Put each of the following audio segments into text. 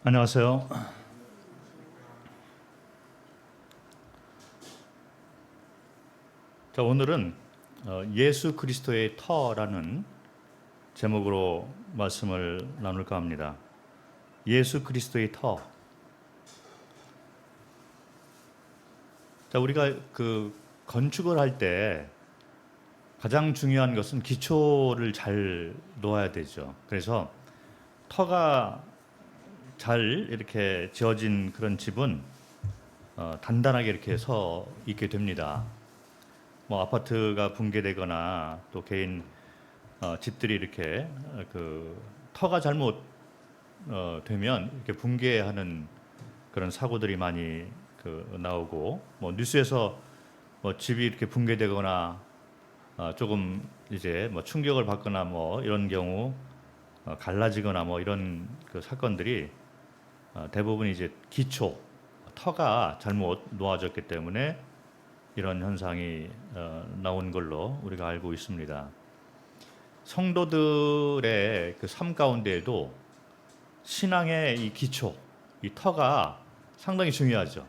안녕하세요. 자, 오늘은 예수 그리스도의 터라는 제목으로 말씀을 나눌까 합니다. 예수 그리스도의 터. 자, 우리가 건축을 할 때 가장 중요한 것은 기초를 잘 놓아야 되죠. 그래서 터가 잘 이렇게 지어진 그런 집은 단단하게 이렇게 서 있게 됩니다. 뭐 아파트가 붕괴되거나 또 개인 집들이 이렇게 터가 잘못 되면 이렇게 붕괴하는 그런 사고들이 많이 나오고, 뭐 뉴스에서 뭐 집이 이렇게 붕괴되거나 조금 이제 뭐 충격을 받거나 뭐 이런 경우 갈라지거나 뭐 이런 사건들이 대부분 이제 기초 터가 잘못 놓아졌기 때문에 이런 현상이 나온 걸로 우리가 알고 있습니다. 성도들의 삶 가운데에도 신앙의 이 기초, 이 터가 상당히 중요하죠.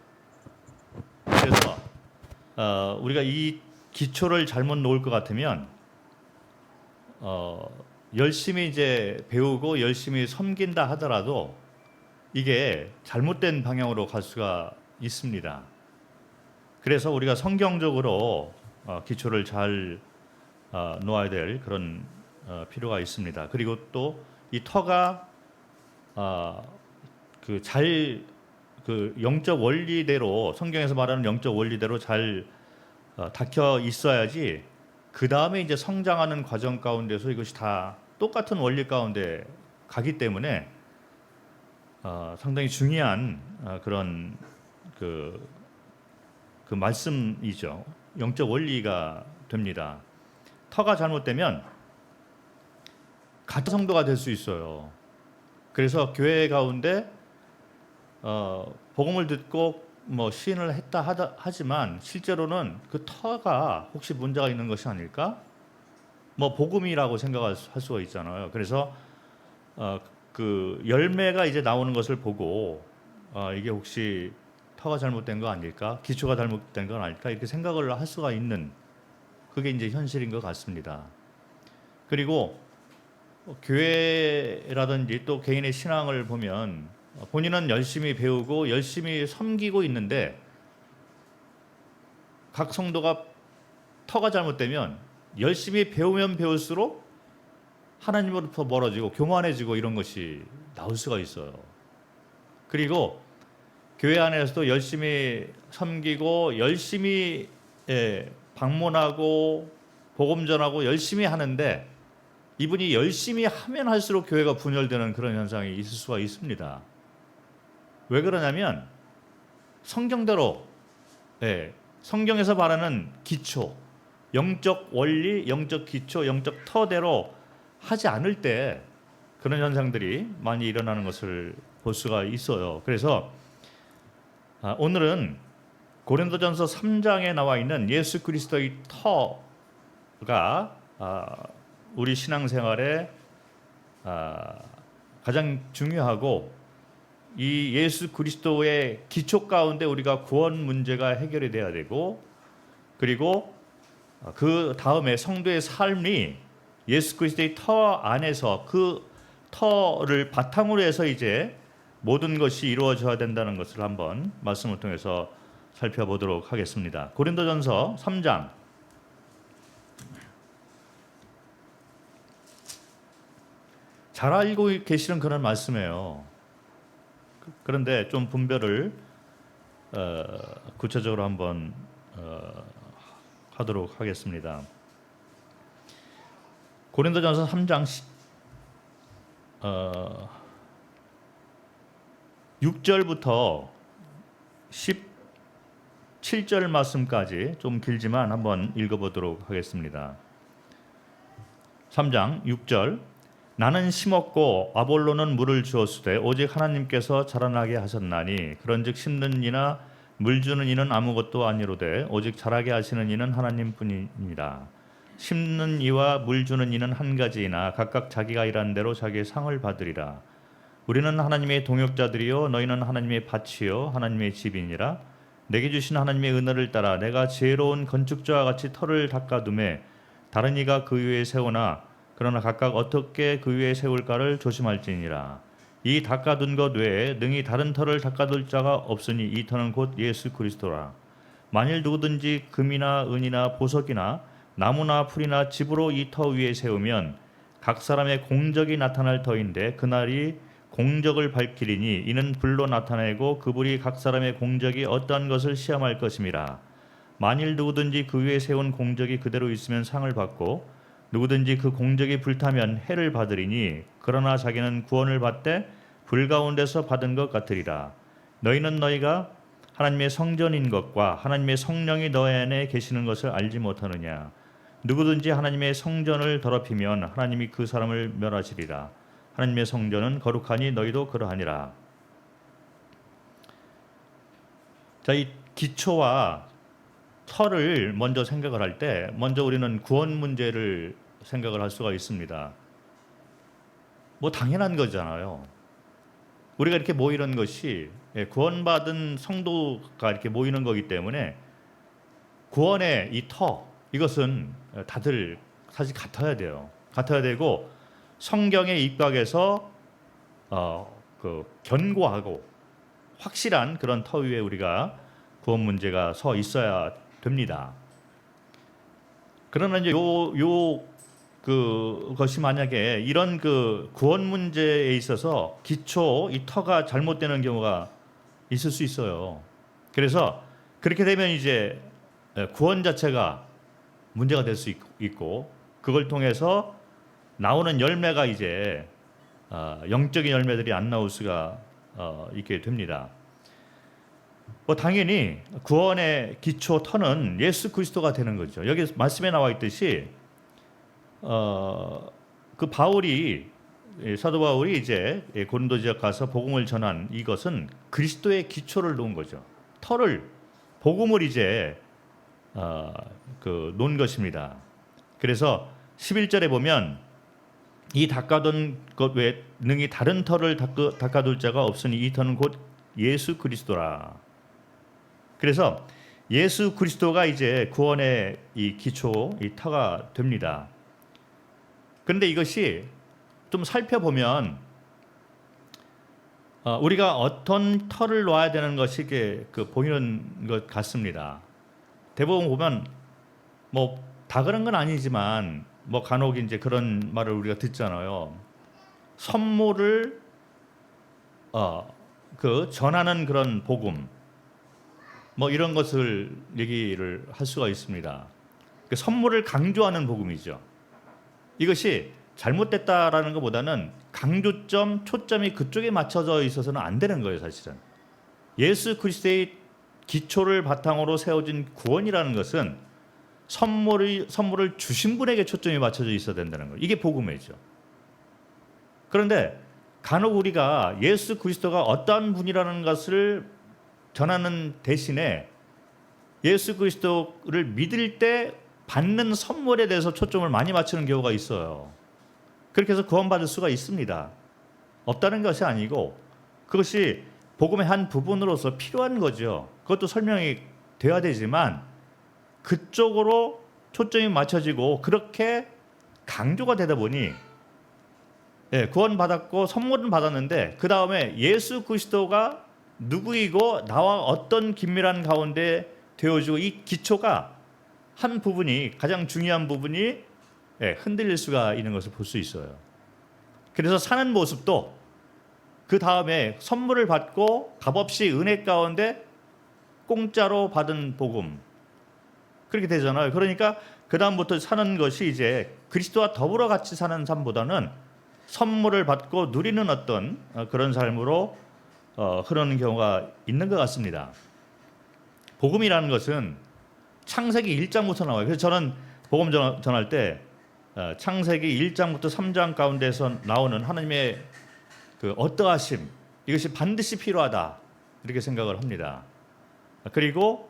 그래서 우리가 이 기초를 잘못 놓을 것 같으면 열심히 이제 배우고 열심히 섬긴다 하더라도 이게 잘못된 방향으로 갈 수가 있습니다. 그래서 우리가 성경적으로 기초를 잘 놓아야 될 그런 필요가 있습니다. 그리고 또 이 터가 영적 원리대로, 성경에서 말하는 영적 원리대로 잘 닦여 있어야지 그 다음에 이제 성장하는 과정 가운데서 이것이 다 똑같은 원리 가운데 가기 때문에 상당히 중요한 그런 그 말씀이죠. 영적 원리가 됩니다. 터가 잘못되면 가짜 성도가 될 수 있어요. 그래서 교회 가운데 복음을 듣고 뭐 시인을 했다 하지만 실제로는 그 터가 혹시 문제가 있는 것이 아닐까? 뭐 복음이라고 생각할 수가 있잖아요. 그래서 그 열매가 이제 나오는 것을 보고 이게 혹시 터가 잘못된 거 아닐까? 기초가 잘못된 건 아닐까? 이렇게 생각을 할 수가 있는, 그게 이제 현실인 것 같습니다. 그리고 교회라든지 또 개인의 신앙을 보면 본인은 열심히 배우고 열심히 섬기고 있는데 각 성도가 터가 잘못되면 열심히 배우면 배울수록 하나님으로부터 멀어지고 교만해지고 이런 것이 나올 수가 있어요. 그리고 교회 안에서도 열심히 섬기고 열심히 방문하고 복음 전하고 열심히 하는데 이분이 열심히 하면 할수록 교회가 분열되는 그런 현상이 있을 수가 있습니다. 왜 그러냐면 성경대로, 성경에서 말하는 기초, 영적 원리, 영적 기초, 영적 터대로 하지 않을 때 그런 현상들이 많이 일어나는 것을 볼 수가 있어요. 그래서 오늘은 고린도전서 3장에 나와 있는 예수 그리스도의 터가 우리 신앙생활에 가장 중요하고, 이 예수 그리스도의 기초 가운데 우리가 구원 문제가 해결이 돼야 되고, 그리고 그 다음에 성도의 삶이 예수 그리스도의 터 안에서 그 터를 바탕으로 해서 이제 모든 것이 이루어져야 된다는 것을 한번 말씀을 통해서 살펴보도록 하겠습니다. 고린도전서 3장 잘 알고 계시는 그런 말씀이에요. 그런데 좀 분별을 구체적으로 한번 하도록 하겠습니다. 고린도전서 3장 6절부터 17절 말씀까지 좀 길지만 한번 읽어보도록 하겠습니다. 3장 6절. 나는 심었고 아볼로는 물을 주었으되 오직 하나님께서 자라나게 하셨나니 그런즉 심는 이나 물 주는 이는 아무것도 아니로되 오직 자라게 하시는 이는 하나님뿐이니라. 심는 이와 물 주는 이는 한 가지이나 각각 자기가 일한 대로 자기의 상을 받으리라. 우리는 하나님의 동역자들이요 너희는 하나님의 밭이요 하나님의 집이니라. 내게 주신 하나님의 은혜를 따라 내가 지혜로운 건축자와 같이 터를 닦아두매 다른 이가 그 위에 세우나 그러나 각각 어떻게 그 위에 세울까를 조심할지니라. 이 닦아둔 것 외에 능히 다른 터를 닦아둘 자가 없으니 이 터는 곧 예수 그리스도라. 만일 누구든지 금이나 은이나 보석이나 나무나 풀이나 집으로 이 터 위에 세우면 각 사람의 공적이 나타날 터인데 그날이 공적을 밝히리니 이는 불로 나타내고 그 불이 각 사람의 공적이 어떠한 것을 시험할 것임이라. 만일 누구든지 그 위에 세운 공적이 그대로 있으면 상을 받고 누구든지 그 공적이 불타면 해를 받으리니 그러나 자기는 구원을 받되 불 가운데서 받은 것 같으리라. 너희는 너희가 하나님의 성전인 것과 하나님의 성령이 너희 안에 계시는 것을 알지 못하느냐. 누구든지 하나님의 성전을 더럽히면 하나님이 그 사람을 멸하시리라. 하나님의 성전은 거룩하니 너희도 그러하니라. 자, 이 기초와 터를 먼저 생각을 할 때 먼저 우리는 구원 문제를 생각을 할 수가 있습니다. 뭐 당연한 거잖아요. 우리가 이렇게 모이는 것이 구원받은 성도가 이렇게 모이는 거기 때문에 구원의 이 터, 이것은 다들 사실 같아야 돼요. 같아야 되고 성경에 입각해서 견고하고 확실한 그런 터 위에 우리가 구원 문제가 서 있어야 됩니다. 그러나 이제 그것이 만약에 이런 그 구원 문제에 있어서 기초 이 터가 잘못되는 경우가 있을 수 있어요. 그래서 그렇게 되면 이제 구원 자체가 문제가 될 수 있고 그걸 통해서 나오는 열매가 이제 영적인 열매들이 안 나올 수가 있게 됩니다. 뭐 당연히 구원의 기초 터는 예수 그리스도가 되는 거죠. 여기 말씀에 나와 있듯이 그 바울이 사도 바울이 이제 고린도 지역 가서 복음을 전한 이것은 그리스도의 기초를 놓은 거죠. 터를 복음을 이제 놓은 것입니다. 그래서 11절에 보면 이 닦아둔 것 외에 능히 다른 터를 닦아둘 자가 없으니 이 터는 곧 예수 그리스도라. 그래서 예수 그리스도가 이제 구원의 이 기초, 이 터가 됩니다. 그런데 이것이 좀 살펴보면 우리가 어떤 터를 놓아야 되는 것이 보이는 것 같습니다. 대부분 보면 뭐 다 그런 건 아니지만 뭐 간혹 이제 그런 말을 우리가 듣잖아요. 선물을 전하는 그런 복음, 뭐 이런 것을 얘기를 할 수가 있습니다. 선물을 강조하는 복음이죠. 이것이 잘못됐다라는 것보다는 강조점, 초점이 그쪽에 맞춰져 있어서는 안 되는 거예요, 사실은. 예수 그리스도의 기초를 바탕으로 세워진 구원이라는 것은 선물을 주신 분에게 초점이 맞춰져 있어야 된다는 거예요. 이게 복음이죠. 그런데 간혹 우리가 예수 그리스도가 어떠한 분이라는 것을 전하는 대신에 예수 그리스도를 믿을 때 받는 선물에 대해서 초점을 많이 맞추는 경우가 있어요. 그렇게 해서 구원받을 수가 있습니다. 없다는 것이 아니고 그것이 복음의 한 부분으로서 필요한 거죠. 그것도 설명이 돼야 되지만 그쪽으로 초점이 맞춰지고 그렇게 강조가 되다 보니 구원받았고 선물은 받았는데 그 다음에 예수 그리스도가 누구이고 나와 어떤 긴밀한 가운데 되어지고 이 기초가 한 부분이 가장 중요한 부분이 흔들릴 수가 있는 것을 볼 수 있어요. 그래서 사는 모습도 그 다음에 선물을 받고 값없이 은혜 가운데 공짜로 받은 복음 그렇게 되잖아요. 그러니까 그 다음부터 사는 것이 이제 그리스도와 더불어 같이 사는 삶보다는 선물을 받고 누리는 어떤 그런 삶으로 흐르는 경우가 있는 것 같습니다. 복음이라는 것은 창세기 1장부터 나와요. 그래서 저는 복음 전할 때 창세기 1장부터 3장 가운데서 나오는 하나님의 그 어떠하심 이것이 반드시 필요하다 이렇게 생각을 합니다. 그리고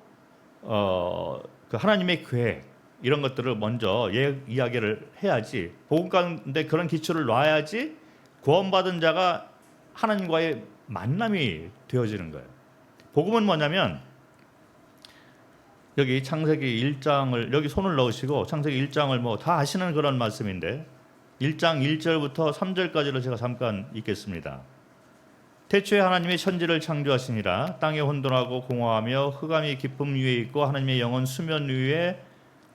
그 하나님의 계획 이런 것들을 먼저 이야기를 해야지 복음 가운데 그런 기초를 놔야지 구원받은 자가 하나님과의 만남이 되어지는 거예요. 복음은 뭐냐면 여기 창세기 1장을 여기 손을 넣으시고 창세기 1장을 뭐 다 아시는 그런 말씀인데 1장 1절부터 3절까지를 제가 잠깐 읽겠습니다. 태초에 하나님이 천지를 창조하시니라. 땅이 혼돈하고 공허하며 흑암이 깊음 위에 있고 하나님의 영은 수면 위에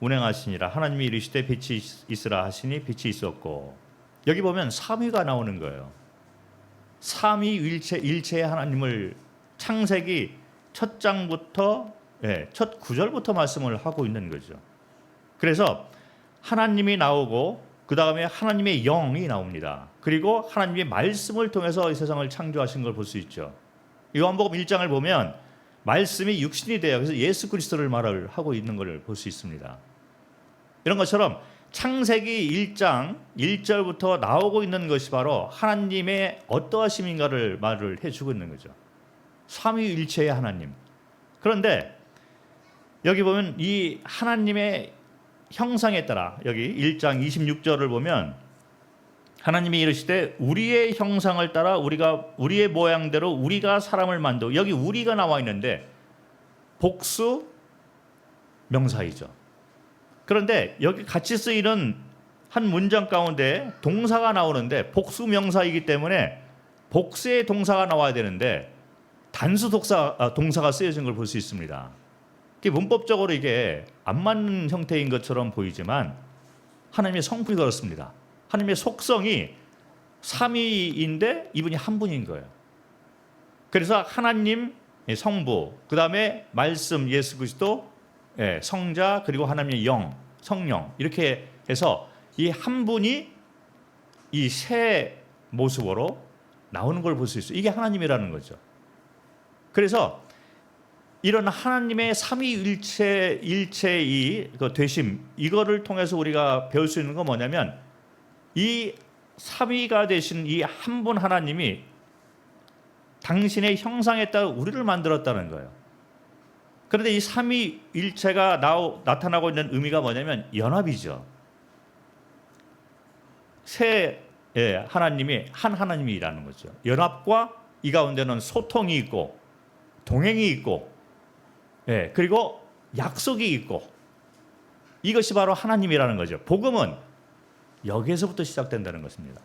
운행하시니라. 하나님이 이르시되 빛이 있으라 하시니 빛이 있었고. 여기 보면 삼위가 나오는 거예요. 삼위일체의 하나님을 창세기 첫 장부터 첫 구절부터 말씀을 하고 있는 거죠. 그래서 하나님이 나오고 그 다음에 하나님의 영이 나옵니다. 그리고 하나님의 말씀을 통해서 이 세상을 창조하신 걸 볼 수 있죠. 요한복음 1장을 보면 말씀이 육신이 돼요. 그래서 예수 그리스도를 말을 하고 있는 걸 볼 수 있습니다. 이런 것처럼 창세기 1장 1절부터 나오고 있는 것이 바로 하나님의 어떠하심인가를 말을 해주고 있는 거죠. 삼위일체의 하나님. 그런데 여기 보면 이 하나님의 형상에 따라 여기 1장 26절을 보면 하나님이 이르시되 우리의 형상을 따라 우리의 모양대로 우리가 사람을 만들고 여기 우리가 나와 있는데 복수 명사이죠. 그런데 여기 같이 쓰이는 한 문장 가운데 동사가 나오는데 복수 명사이기 때문에 복수의 동사가 나와야 되는데 단수 동사가 쓰여진 걸 볼 수 있습니다. 문법적으로 이게 안 맞는 형태인 것처럼 보이지만 하나님의 성품이 그렇습니다. 하나님의 속성이 삼위인데 이분이 한 분인 거예요. 그래서 하나님 성부, 그 다음에 말씀 예수 그리스도, 성자, 그리고 하나님의 영, 성령 이렇게 해서 이 한 분이 이 세 모습으로 나오는 걸 볼 수 있어요. 이게 하나님이라는 거죠. 그래서 이런 하나님의 삼위일체의 그 되심 이거를 통해서 우리가 배울 수 있는 건 뭐냐면 이 삼위가 되신 이 한 분 하나님이 당신의 형상에 따라 우리를 만들었다는 거예요. 그런데 이 삼위일체가 나타나고 있는 의미가 뭐냐면 연합이죠. 세 하나님이 한 하나님이라는 거죠. 연합과 이 가운데는 소통이 있고 동행이 있고 그리고 약속이 있고 이것이 바로 하나님이라는 거죠. 복음은 여기에서부터 시작된다는 것입니다.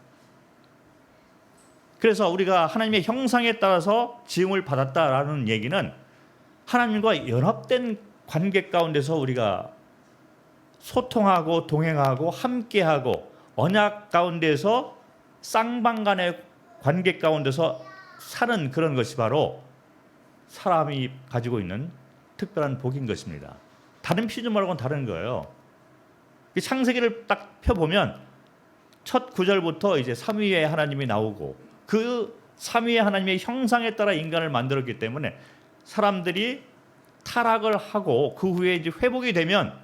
그래서 우리가 하나님의 형상에 따라서 지음을 받았다라는 얘기는 하나님과 연합된 관계 가운데서 우리가 소통하고 동행하고 함께하고 언약 가운데서 쌍방간의 관계 가운데서 사는 그런 것이 바로 사람이 가지고 있는 특별한 복인 것입니다. 다른 피조물하고는 다른 거예요. 창세기를 딱 펴보면 첫 구절부터 이제 삼위의 하나님이 나오고 그 삼위의 하나님의 형상에 따라 인간을 만들었기 때문에 사람들이 타락을 하고 그 후에 이제 회복이 되면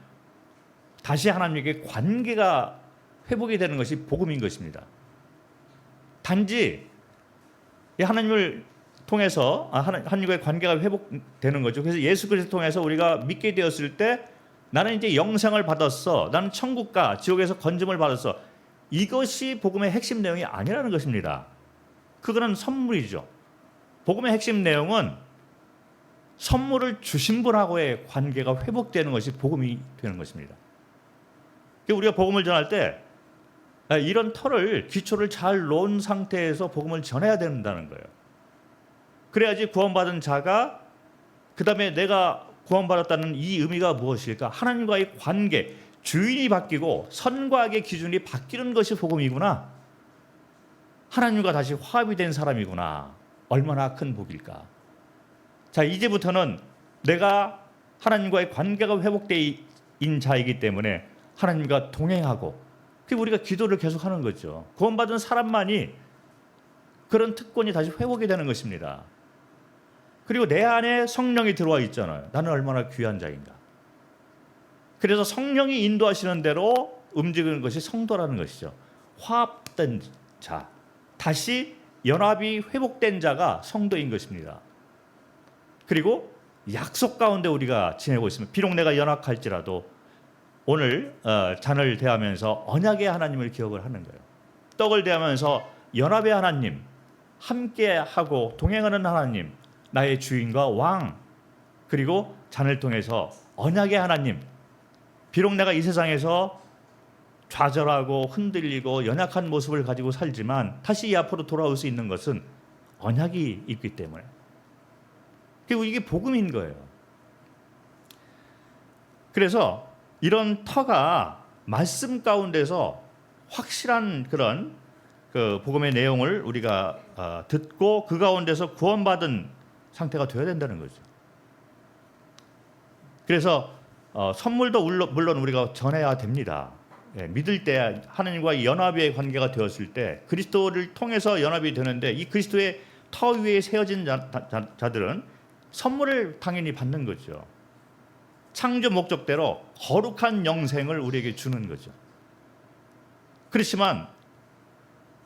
다시 하나님에게 관계가 회복이 되는 것이 복음인 것입니다. 단지 하나님을 통해서 하나님과의 관계가 회복되는 거죠. 그래서 예수 그리스도 통해서 우리가 믿게 되었을 때 나는 이제 영생을 받았어. 나는 천국과 지옥에서 건짐을 받았어. 이것이 복음의 핵심 내용이 아니라는 것입니다. 그거는 선물이죠. 복음의 핵심 내용은 선물을 주신 분하고의 관계가 회복되는 것이 복음이 되는 것입니다. 우리가 복음을 전할 때 이런 터를 기초를 잘 놓은 상태에서 복음을 전해야 된다는 거예요. 그래야지 구원받은 자가 그 다음에 내가 구원받았다는 이 의미가 무엇일까? 하나님과의 관계, 주인이 바뀌고 선과 악의 기준이 바뀌는 것이 복음이구나. 하나님과 다시 화합이 된 사람이구나. 얼마나 큰 복일까? 자, 이제부터는 내가 하나님과의 관계가 회복된 자이기 때문에 하나님과 동행하고 그리고 우리가 기도를 계속하는 거죠. 구원받은 사람만이 그런 특권이 다시 회복이 되는 것입니다. 그리고 내 안에 성령이 들어와 있잖아요. 나는 얼마나 귀한 자인가. 그래서 성령이 인도하시는 대로 움직이는 것이 성도라는 것이죠. 화합된 자, 다시 연합이 회복된 자가 성도인 것입니다. 그리고 약속 가운데 우리가 지내고 있습니다. 비록 내가 연약할지라도 오늘 잔을 대하면서 언약의 하나님을 기억을 하는 거예요. 떡을 대하면서 연합의 하나님, 함께하고 동행하는 하나님, 나의 주인과 왕, 그리고 잔을 통해서 언약의 하나님. 비록 내가 이 세상에서 좌절하고 흔들리고 연약한 모습을 가지고 살지만 다시 이 앞으로 돌아올 수 있는 것은 언약이 있기 때문에. 그리고 이게 복음인 거예요. 그래서 이런 터가 말씀 가운데서 확실한 그런 그 복음의 내용을 우리가 듣고 그 가운데서 구원받은 상태가 되어야 된다는 거죠. 그래서 선물도 물론 우리가 전해야 됩니다. 믿을 때 하나님과 연합의 관계가 되었을 때 그리스도를 통해서 연합이 되는데 이 그리스도의 터 위에 세워진 자들은 선물을 당연히 받는 거죠. 창조 목적대로 거룩한 영생을 우리에게 주는 거죠. 그렇지만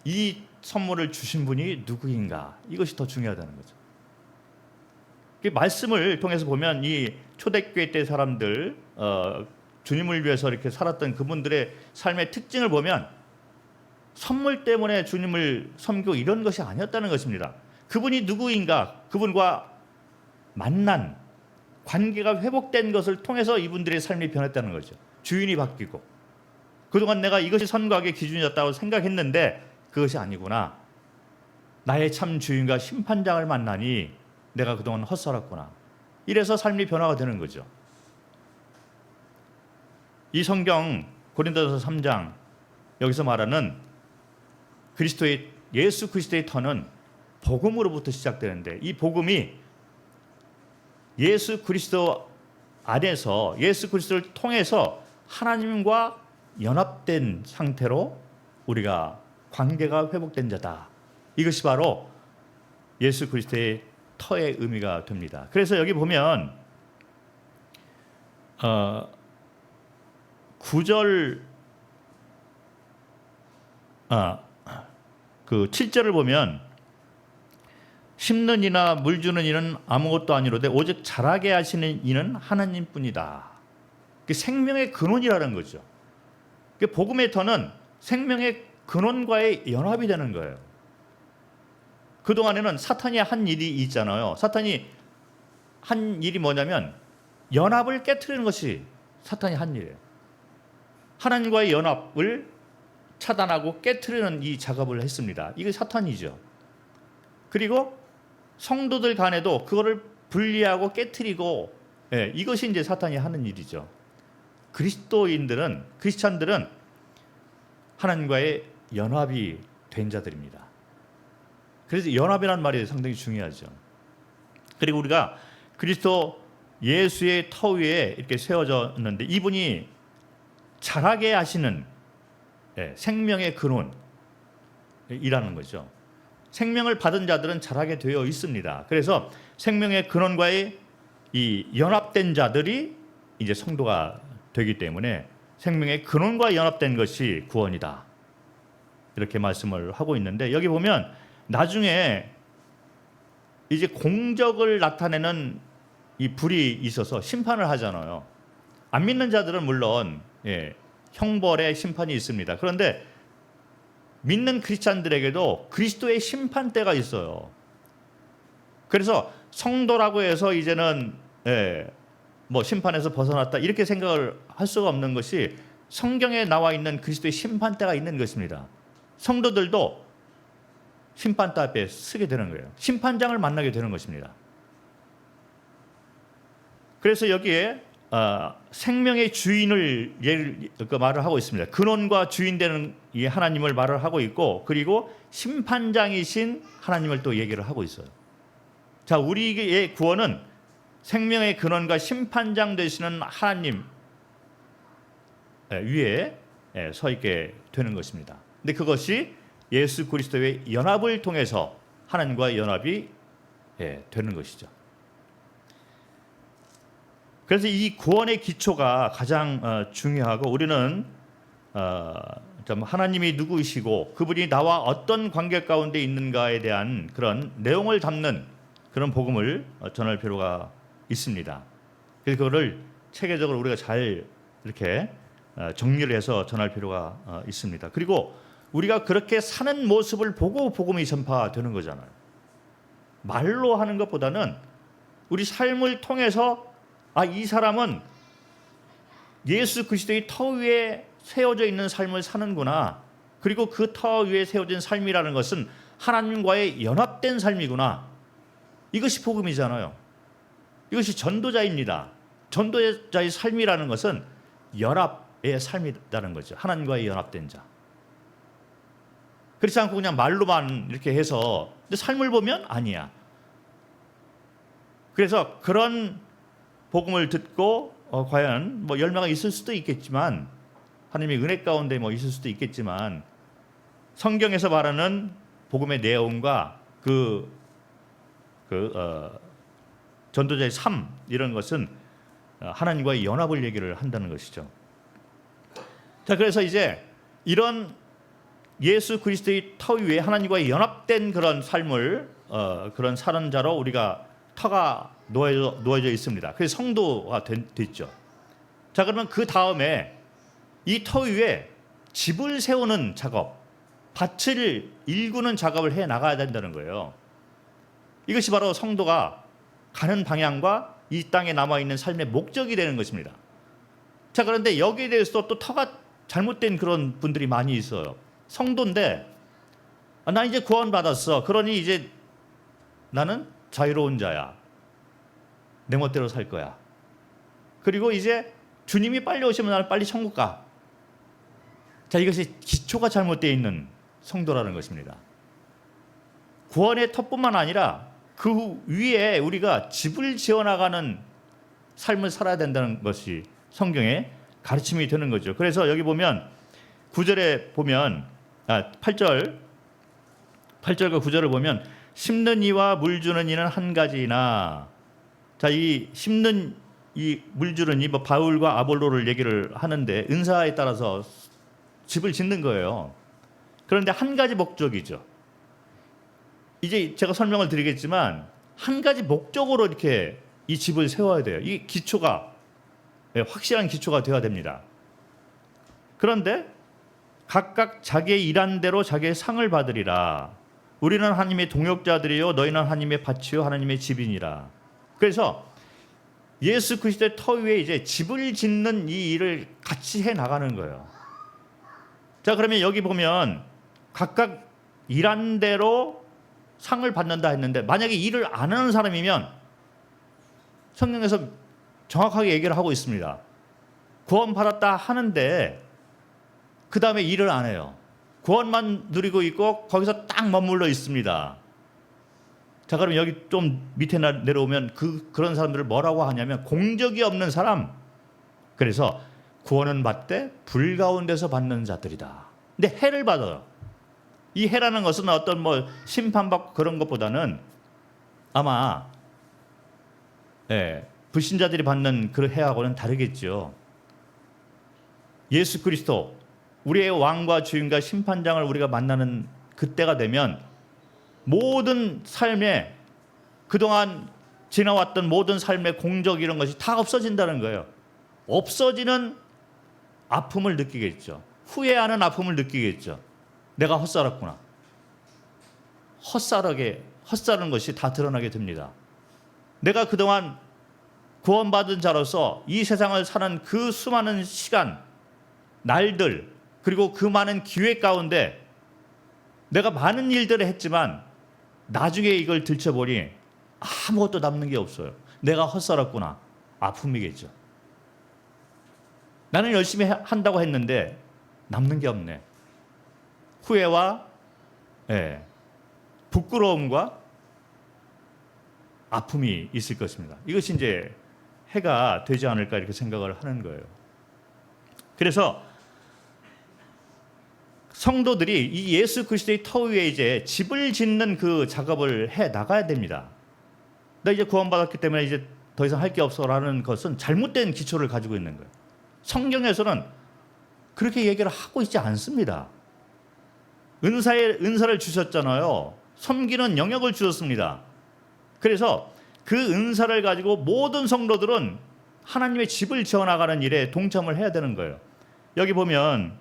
이 선물을 주신 분이 누구인가? 이것이 더 중요하다는 거죠. 말씀을 통해서 보면 이 초대교회 때 사람들 주님을 위해서 이렇게 살았던 그분들의 삶의 특징을 보면 선물 때문에 주님을 섬기고 이런 것이 아니었다는 것입니다. 그분이 누구인가? 그분과 만난 관계가 회복된 것을 통해서 이분들의 삶이 변했다는 거죠. 주인이 바뀌고 그동안 내가 이것이 선과의 기준이었다고 생각했는데 그것이 아니구나. 나의 참 주인과 심판장을 만나니 내가 그동안 헛살았구나. 이래서 삶이 변화가 되는 거죠. 이 성경 고린도전서 3장 여기서 말하는 그리스도의 예수 그리스도의 터는 복음으로부터 시작되는데 이 복음이 예수 그리스도 안에서 예수 그리스도를 통해서 하나님과 연합된 상태로 우리가 관계가 회복된 자다. 이것이 바로 예수 그리스도의 터의 의미가 됩니다. 그래서 여기 보면 9절 그 7절을 보면 심는 이나 물 주는 이는 아무것도 아니로되 오직 자라게 하시는 이는 하나님뿐이다. 생명의 근원이라는 거죠. 복음의 터는 생명의 근원과의 연합이 되는 거예요. 그동안에는 사탄이 한 일이 있잖아요. 사탄이 한 일이 뭐냐면 연합을 깨트리는 것이 사탄이 한 일이에요. 하나님과의 연합을 차단하고 깨트리는 이 작업을 했습니다. 이게 사탄이죠. 그리고 성도들 간에도 그거를 분리하고 깨트리고 이것이 이제 사탄이 하는 일이죠. 그리스도인들은 크리스찬들은 하나님과의 연합이 된 자들입니다. 그래서 연합이라는 말이 상당히 중요하죠. 그리고 우리가 그리스도 예수의 터 위에 이렇게 세워졌는데 이분이 자라게 하시는 생명의 근원이라는 거죠. 생명을 받은 자들은 자라게 되어 있습니다. 그래서 생명의 근원과의 이 연합된 자들이 이제 성도가 되기 때문에 생명의 근원과 연합된 것이 구원이다. 이렇게 말씀을 하고 있는데 여기 보면 나중에 이제 공적을 나타내는 이 불이 있어서 심판을 하잖아요. 안 믿는 자들은 물론 형벌의 심판이 있습니다. 그런데 믿는 크리스찬들에게도 그리스도의 심판대가 있어요. 그래서 성도라고 해서 이제는 뭐 심판에서 벗어났다 이렇게 생각을 할 수가 없는 것이 성경에 나와 있는 그리스도의 심판대가 있는 것입니다. 성도들도 심판대 앞에 서게 되는 거예요. 심판장을 만나게 되는 것입니다. 그래서 여기에 생명의 주인을 말을 하고 있습니다. 근원과 주인 되는 이 하나님을 말을 하고 있고 그리고 심판장이신 하나님을 또 얘기를 하고 있어요. 자, 우리의 구원은 생명의 근원과 심판장 되시는 하나님 위에 서 있게 되는 것입니다. 근데 그것이 예수 그리스도의 연합을 통해서 하나님과 연합이 되는 것이죠. 그래서 이 구원의 기초가 가장 중요하고 우리는 하나님이 누구이시고 그분이 나와 어떤 관계 가운데 있는가에 대한 그런 내용을 담는 그런 복음을 전할 필요가 있습니다. 그래서 그거를 체계적으로 우리가 잘 이렇게 정리를 해서 전할 필요가 있습니다. 그리고 우리가 그렇게 사는 모습을 보고 복음이 전파되는 거잖아요. 말로 하는 것보다는 우리 삶을 통해서 이 사람은 예수 그리스도의 터 위에 세워져 있는 삶을 사는구나. 그리고 그 터 위에 세워진 삶이라는 것은 하나님과의 연합된 삶이구나. 이것이 복음이잖아요. 이것이 전도자입니다. 전도자의 삶이라는 것은 연합의 삶이라는 거죠. 하나님과의 연합된 자. 그렇지 않고 그냥 말로만 이렇게 해서 근데 삶을 보면 아니야. 그래서 그런 복음을 듣고 과연 열매가 있을 수도 있겠지만 하나님의 은혜 가운데 있을 수도 있겠지만 성경에서 말하는 복음의 내용과 전도자의 삶 이런 것은 하나님과의 연합을 얘기를 한다는 것이죠. 자, 그래서 이제 이런 예수 그리스도의 터 위에 하나님과의 연합된 그런 삶을 그런 사는 자로 우리가 터가 놓여져 있습니다. 그래서 성도가 됐죠. 자, 그러면 그 다음에 이 터 위에 집을 세우는 작업, 밭을 일구는 작업을 해 나가야 된다는 거예요. 이것이 바로 성도가 가는 방향과 이 땅에 남아있는 삶의 목적이 되는 것입니다. 자, 그런데 여기에 대해서도 또 터가 잘못된 그런 분들이 많이 있어요. 성도인데 나 이제 구원받았어. 그러니 이제 나는 자유로운 자야. 내 멋대로 살 거야. 그리고 이제 주님이 빨리 오시면 나는 빨리 천국 가. 자, 이것이 기초가 잘못되어 있는 성도라는 것입니다. 구원의 터뿐만 아니라 그 위에 우리가 집을 지어나가는 삶을 살아야 된다는 것이 성경의 가르침이 되는 거죠. 그래서 여기 보면 9절에 보면 8절과 9절을 보면 심는 이와 물 주는 이는 한 가지이나, 자, 이 심는 이 물 주는 이 바울과 아볼로를 얘기를 하는데 은사에 따라서 집을 짓는 거예요. 그런데 한 가지 목적이죠. 이제 제가 설명을 드리겠지만 한 가지 목적으로 이렇게 이 집을 세워야 돼요. 이 기초가 확실한 기초가 되어야 됩니다. 그런데 각각 자기의 일한 대로 자기의 상을 받으리라. 우리는 하나님의 동역자들이요 너희는 하나님의 밭이요 하나님의 집이니라. 그래서 예수 그리스도의 터 위에 이제 집을 짓는 이 일을 같이 해 나가는 거예요. 자, 그러면 여기 보면 각각 일한 대로 상을 받는다 했는데 만약에 일을 안 하는 사람이면 성경에서 정확하게 얘기를 하고 있습니다. 구원받았다 하는데 그 다음에 일을 안 해요. 구원만 누리고 있고 거기서 딱 머물러 있습니다. 자, 그럼 여기 좀 밑에 내려오면 그런 사람들을 뭐라고 하냐면 공적이 없는 사람. 그래서 구원은 받되 불 가운데서 받는 자들이다. 근데 해를 받아요. 이 해라는 것은 어떤 심판받고 그런 것보다는 아마 불신자들이 받는 그 해하고는 다르겠죠. 예수 그리스도 우리의 왕과 주인과 심판장을 우리가 만나는 그때가 되면 모든 삶에 그동안 지나왔던 모든 삶의 공적 이런 것이 다 없어진다는 거예요. 없어지는 아픔을 느끼겠죠. 후회하는 아픔을 느끼겠죠. 내가 헛살았구나. 헛살은 것이 다 드러나게 됩니다. 내가 그동안 구원받은 자로서 이 세상을 사는 그 수많은 시간, 날들, 그리고 그 많은 기회 가운데 내가 많은 일들을 했지만 나중에 이걸 들춰보니 아무것도 남는 게 없어요. 내가 헛살았구나. 아픔이겠죠. 나는 열심히 한다고 했는데 남는 게 없네. 후회와 부끄러움과 아픔이 있을 것입니다. 이것이 이제 해가 되지 않을까 이렇게 생각을 하는 거예요. 그래서 성도들이 이 예수 그리스도의 터 위에 이제 집을 짓는 그 작업을 해 나가야 됩니다. 나 이제 구원받았기 때문에 이제 더 이상 할 게 없어라는 것은 잘못된 기초를 가지고 있는 거예요. 성경에서는 그렇게 얘기를 하고 있지 않습니다. 은사를 주셨잖아요. 섬기는 영역을 주셨습니다. 그래서 그 은사를 가지고 모든 성도들은 하나님의 집을 지어나가는 일에 동참을 해야 되는 거예요. 여기 보면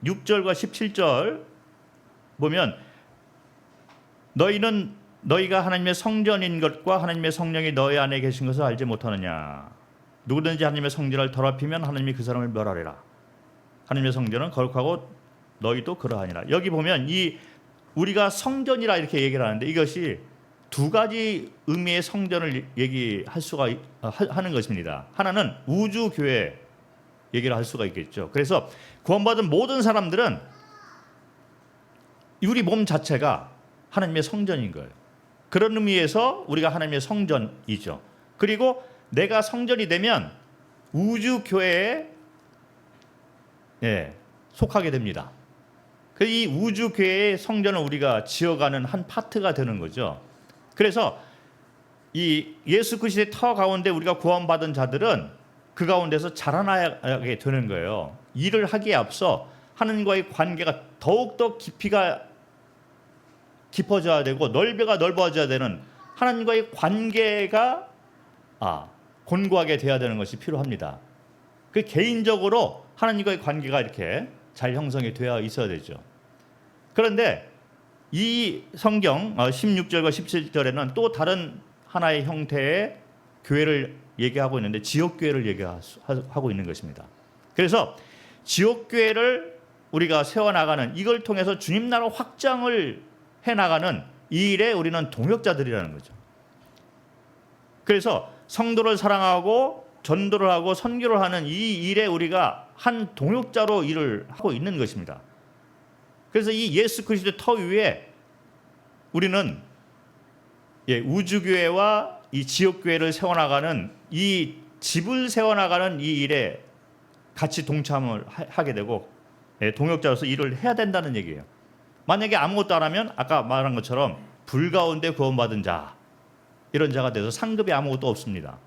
16절과 17절 보면 너희가 하나님의 성전인 것과 하나님의 성령이 너희 안에 계신 것을 알지 못하느냐. 누구든지 하나님의 성전을 더럽히면 하나님이 그 사람을 멸하리라. 하나님의 성전은 거룩하고 너희도 그러하니라. 여기 보면 이 우리가 성전이라 이렇게 얘기를 하는데 이것이 두 가지 의미의 성전을 얘기할 수가 하는 것입니다. 하나는 우주 교회 얘기를 할 수가 있겠죠. 그래서 구원받은 모든 사람들은 우리 몸 자체가 하나님의 성전인 거예요. 그런 의미에서 우리가 하나님의 성전이죠. 그리고 내가 성전이 되면 우주 교회에 속하게 됩니다. 이 우주 교회의 성전을 우리가 지어가는 한 파트가 되는 거죠. 그래서 이 예수 그리스도의 터 가운데 우리가 구원받은 자들은 그 가운데서 자라나게 되는 거예요. 일을 하기에 앞서 하나님과의 관계가 더욱더 깊이가 깊어져야 되고 넓이가 넓어져야 되는 하나님과의 관계가 곤고하게 돼야 되는 것이 필요합니다. 그 개인적으로 하나님과의 관계가 이렇게 잘 형성이 되어 있어야 되죠. 그런데 이 성경 16절과 17절에는 또 다른 하나의 형태의 교회를 얘기하고 있는데 지옥교회를 얘기하고 있는 것입니다. 그래서 지옥교회를 우리가 세워나가는 이걸 통해서 주님 나라 확장을 해나가는 이 일에 우리는 동역자들이라는 거죠. 그래서 성도를 사랑하고 전도를 하고 선교를 하는 이 일에 우리가 한 동역자로 일을 하고 있는 것입니다. 그래서 이 예수 그리스도의 터 위에 우리는 우주교회와 이 지역교회를 세워나가는 이 집을 세워나가는 이 일에 같이 동참을 하게 되고 동역자로서 일을 해야 된다는 얘기예요. 만약에 아무것도 안 하면 아까 말한 것처럼 불 가운데 구원받은 자 이런 자가 돼서 상급이 아무것도 없습니다.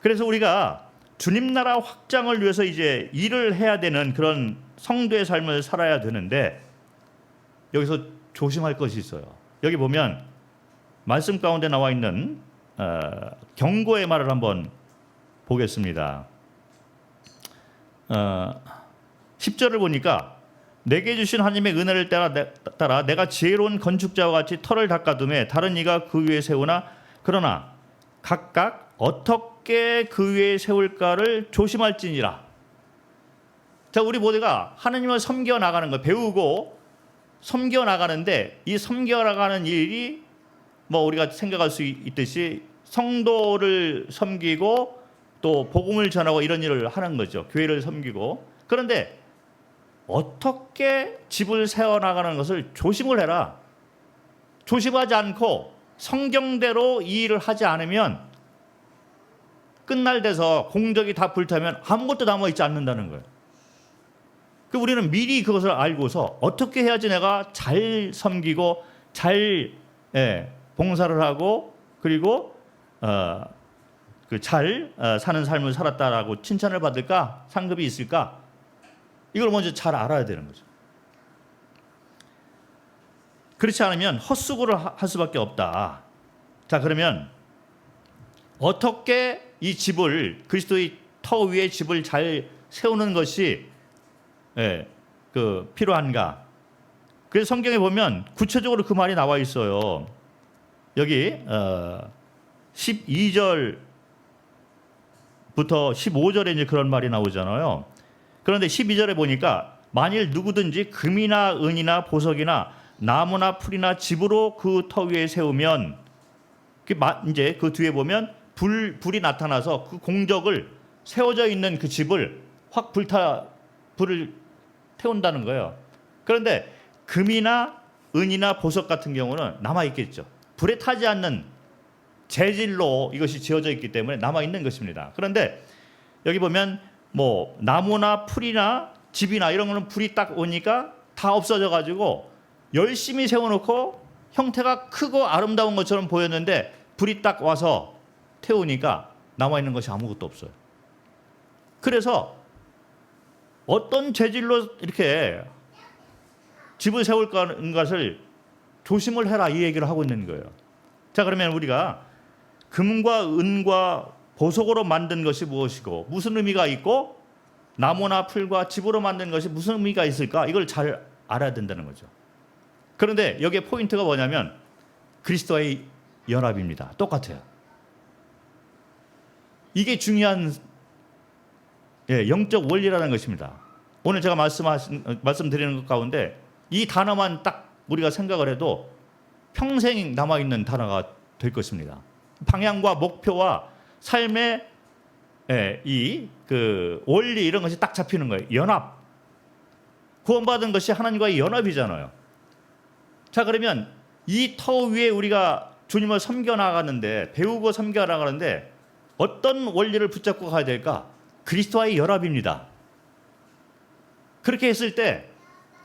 그래서 우리가 주님 나라 확장을 위해서 이제 일을 해야 되는 그런 성도의 삶을 살아야 되는데 여기서 조심할 것이 있어요. 여기 보면 말씀 가운데 나와 있는 경고의 말을 한번 보겠습니다. 10절을 보니까 내게 주신 하나님의 은혜를 따라 내가 지혜로운 건축자와 같이 터를 닦아두매 다른 이가 그 위에 세우나 그러나 각각 어떻게 그 위에 세울까를 조심할지니라. 자, 우리 모두가 하나님을 섬겨 나가는 거 배우고 섬겨 나가는데 이 섬겨 나가는 일이 뭐 우리가 생각할 수 있듯이 성도를 섬기고 또 복음을 전하고 이런 일을 하는 거죠. 교회를 섬기고. 그런데 어떻게 집을 세워나가는 것을 조심을 해라. 조심하지 않고 성경대로 이 일을 하지 않으면 끝날 돼서 공적이 다 불타면 아무것도 남아있지 않는다는 거예요. 우리는 미리 그것을 알고서 어떻게 해야지 내가 잘 섬기고 잘 봉사를 하고 그리고 잘 사는 삶을 살았다라고 칭찬을 받을까? 상급이 있을까? 이걸 먼저 잘 알아야 되는 거죠. 그렇지 않으면 헛수고를 할 수밖에 없다. 자, 그러면 어떻게 이 집을 그리스도의 터 위에 집을 잘 세우는 것이 필요한가? 그래서 성경에 보면 구체적으로 그 말이 나와 있어요. 여기 12절부터 15절에 이제 그런 말이 나오잖아요. 그런데 12절에 보니까 만일 누구든지 금이나 은이나 보석이나 나무나 풀이나 집으로 그 터 위에 세우면 이제 그 뒤에 보면 불이 나타나서 그 공적을 세워져 있는 그 집을 확 불을 태운다는 거예요. 그런데 금이나 은이나 보석 같은 경우는 남아 있겠죠. 불에 타지 않는 재질로 이것이 지어져 있기 때문에 남아 있는 것입니다. 그런데 여기 보면 뭐 나무나 풀이나 집이나 이런 거는 불이 딱 오니까 다 없어져 가지고 열심히 세워놓고 형태가 크고 아름다운 것처럼 보였는데 불이 딱 와서 태우니까 남아있는 것이 아무것도 없어요. 그래서 어떤 재질로 이렇게 집을 세울 것을 조심을 해라 이 얘기를 하고 있는 거예요. 자, 그러면 우리가 금과 은과 보석으로 만든 것이 무엇이고 무슨 의미가 있고 나무나 풀과 집으로 만든 것이 무슨 의미가 있을까? 이걸 잘 알아야 된다는 거죠. 그런데 여기에 포인트가 뭐냐면 그리스도와의 연합입니다. 똑같아요. 이게 중요한 영적 원리라는 것입니다. 오늘 제가 말씀드리는 것 가운데 이 단어만 딱 우리가 생각을 해도 평생 남아있는 단어가 될 것입니다. 방향과 목표와 삶의 그 원리 이런 것이 딱 잡히는 거예요. 연합. 구원받은 것이 하나님과의 연합이잖아요. 자, 그러면 이 터 위에 우리가 주님을 섬겨 나가는데, 배우고 섬겨 나가는데 어떤 원리를 붙잡고 가야 될까? 그리스도와의 연합입니다. 그렇게 했을 때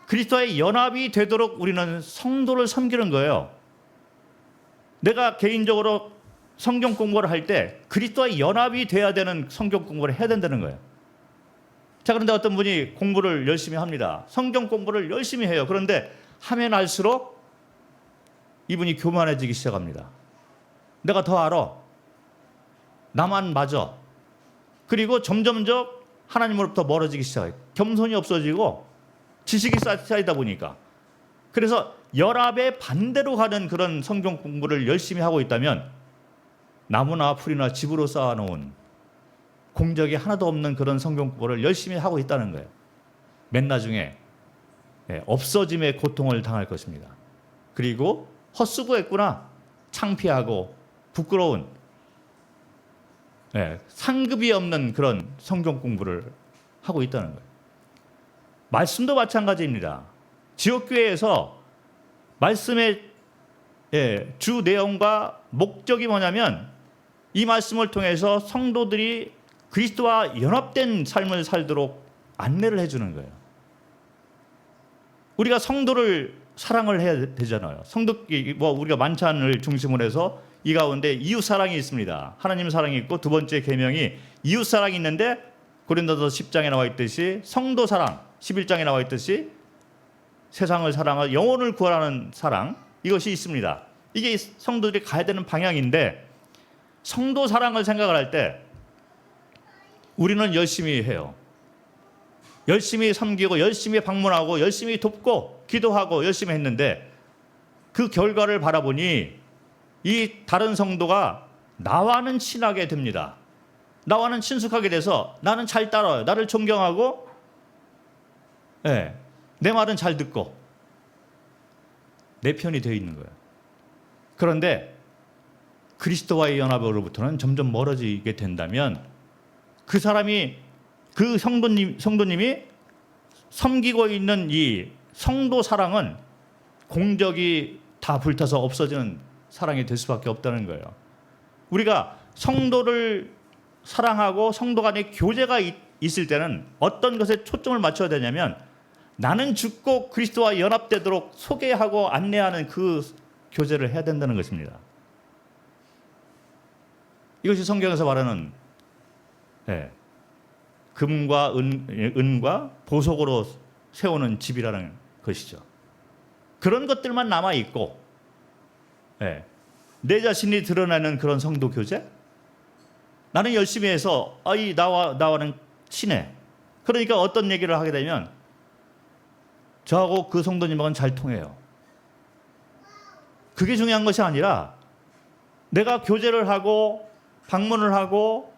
그리스도와의 연합이 되도록 우리는 성도를 섬기는 거예요. 내가 개인적으로 성경 공부를 할 때 그리스도와의 연합이 돼야 되는 성경 공부를 해야 된다는 거예요. 자, 그런데 어떤 분이 공부를 열심히 합니다. 성경 공부를 열심히 해요. 그런데 하면 할수록 이분이 교만해지기 시작합니다. 내가 더 알아. 나만 맞아. 그리고 점점점 하나님으로부터 멀어지기 시작해요. 겸손이 없어지고 지식이 쌓이다 보니까. 그래서 연합의 반대로 가는 그런 성경 공부를 열심히 하고 있다면 나무나 풀이나 집으로 쌓아놓은 공적이 하나도 없는 그런 성경 공부를 열심히 하고 있다는 거예요. 맨 나중에 없어짐의 고통을 당할 것입니다. 그리고 헛수고했구나, 창피하고 부끄러운 상급이 없는 그런 성경 공부를 하고 있다는 거예요. 말씀도 마찬가지입니다. 지역교회에서 말씀의 주 내용과 목적이 뭐냐면 이 말씀을 통해서 성도들이 그리스도와 연합된 삶을 살도록 안내를 해주는 거예요. 우리가 성도를 사랑을 해야 되잖아요. 우리가 만찬을 중심으로 해서 이 가운데 이웃 사랑이 있습니다. 하나님 사랑이 있고 두 번째 계명이 이웃 사랑이 있는데 고린도서 10장에 나와 있듯이 성도 사랑, 11장에 나와 있듯이 세상을 사랑하고 영혼을 구하는 사랑, 이것이 있습니다. 이게 성도들이 가야 되는 방향인데 성도 사랑을 생각을 할 때 우리는 열심히 해요. 열심히 섬기고 열심히 방문하고 열심히 돕고 기도하고 열심히 했는데 그 결과를 바라보니 이 다른 성도가 나와는 친하게 됩니다. 나와는 친숙하게 돼서 나는 잘 따라요. 나를 존경하고 내 말은 잘 듣고 내 편이 되어 있는 거예요. 그런데 그리스도와의 연합으로부터는 점점 멀어지게 된다면 그 사람이 그 성도님이 섬기고 있는 이 성도 사랑은 공적이 다 불타서 없어지는 사랑이 될 수밖에 없다는 거예요. 우리가 성도를 사랑하고 성도 간의 교제가 있을 때는 어떤 것에 초점을 맞춰야 되냐면 나는 죽고 그리스도와 연합되도록 소개하고 안내하는 그 교제를 해야 된다는 것입니다. 이것이 성경에서 말하는 금과 은과 보석으로 세우는 집이라는 것이죠. 그런 것들만 남아있고 내 자신이 드러나는 그런 성도 교제? 나는 열심히 해서 나와는 친해. 그러니까 어떤 얘기를 하게 되면 저하고 그 성도님하고는 잘 통해요. 그게 중요한 것이 아니라 내가 교제를 하고 방문을 하고